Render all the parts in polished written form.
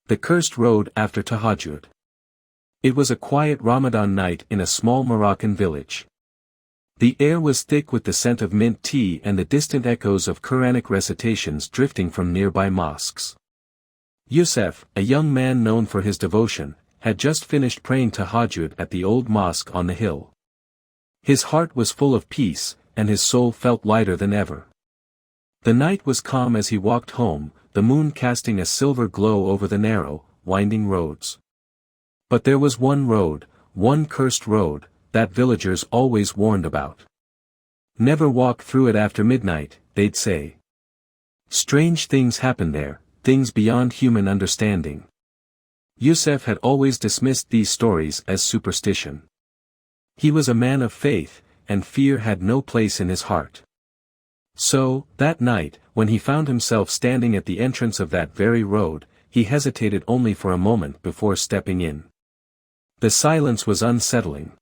The cursed road after Tahajjud. It was a quiet Ramadan night in a small Moroccan village. The air was thick with the scent of mint tea and the distant echoes of Quranic recitations drifting from nearby mosques. Youssef, a young man known for his devotion, had just finished praying Tahajjud at the old mosque on the hill. His heart was full of peace, and his soul felt lighter than ever. The night was calm as he walked home, the moon casting a silver glow over the narrow, winding roads. But there was one road, one cursed road, that villagers always warned about. Never walk through it after midnight, they'd say. Strange things happen there, things beyond human understanding. Youssef had always dismissed these stories as superstition. He was a man of faith, and fear had no place in his heart. So, that night, when he found himself standing at the entrance of that very road, he hesitated only for a moment before stepping in. The silence was unsettling.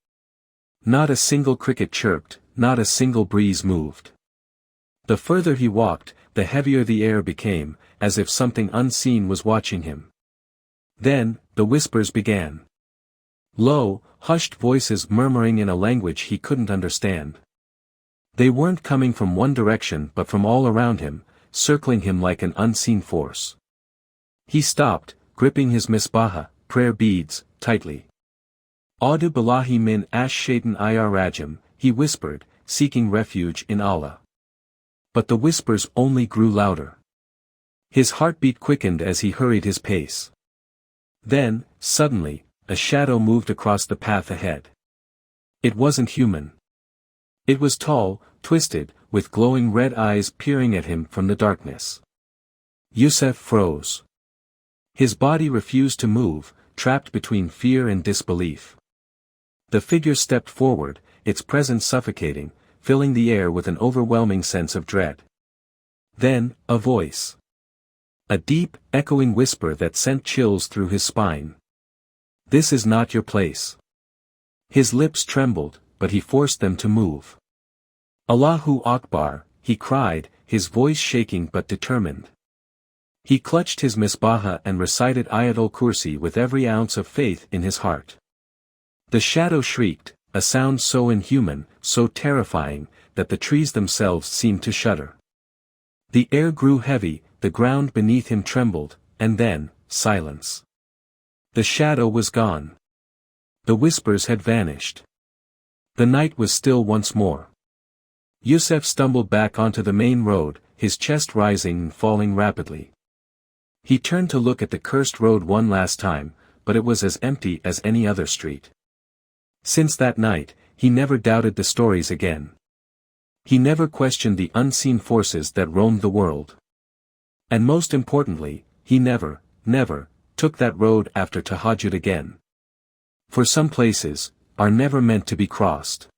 Not a single cricket chirped, not a single breeze moved. The further he walked, the heavier the air became, as if something unseen was watching him. Then, the whispers began. Low, hushed voices murmuring in a language he couldn't understand. They weren't coming from one direction but from all around him, circling him like an unseen force. He stopped, gripping his misbaha, prayer beads, tightly. Audu billahi min ash-shaytan rajim, he whispered, seeking refuge in Allah. But the whispers only grew louder. His heartbeat quickened as he hurried his pace. Then, suddenly, a shadow moved across the path ahead. It wasn't human. It was tall, twisted, with glowing red eyes peering at him from the darkness. Youssef froze. His body refused to move, trapped between fear and disbelief. The figure stepped forward, its presence suffocating, filling the air with an overwhelming sense of dread. Then, a voice. A deep, echoing whisper that sent chills through his spine. This is not your place. His lips trembled, but he forced them to move. Allahu Akbar, he cried, his voice shaking but determined. He clutched his misbaha and recited Ayatul Kursi with every ounce of faith in his heart. The shadow shrieked, a sound so inhuman, so terrifying, that the trees themselves seemed to shudder. The air grew heavy, the ground beneath him trembled, and then, silence. The shadow was gone. The whispers had vanished. The night was still once more. Youssef stumbled back onto the main road, his chest rising and falling rapidly. He turned to look at the cursed road one last time, but it was as empty as any other street. Since that night, he never doubted the stories again. He never questioned the unseen forces that roamed the world. And most importantly, he never took that road after Tahajjud again. For some places are never meant to be crossed.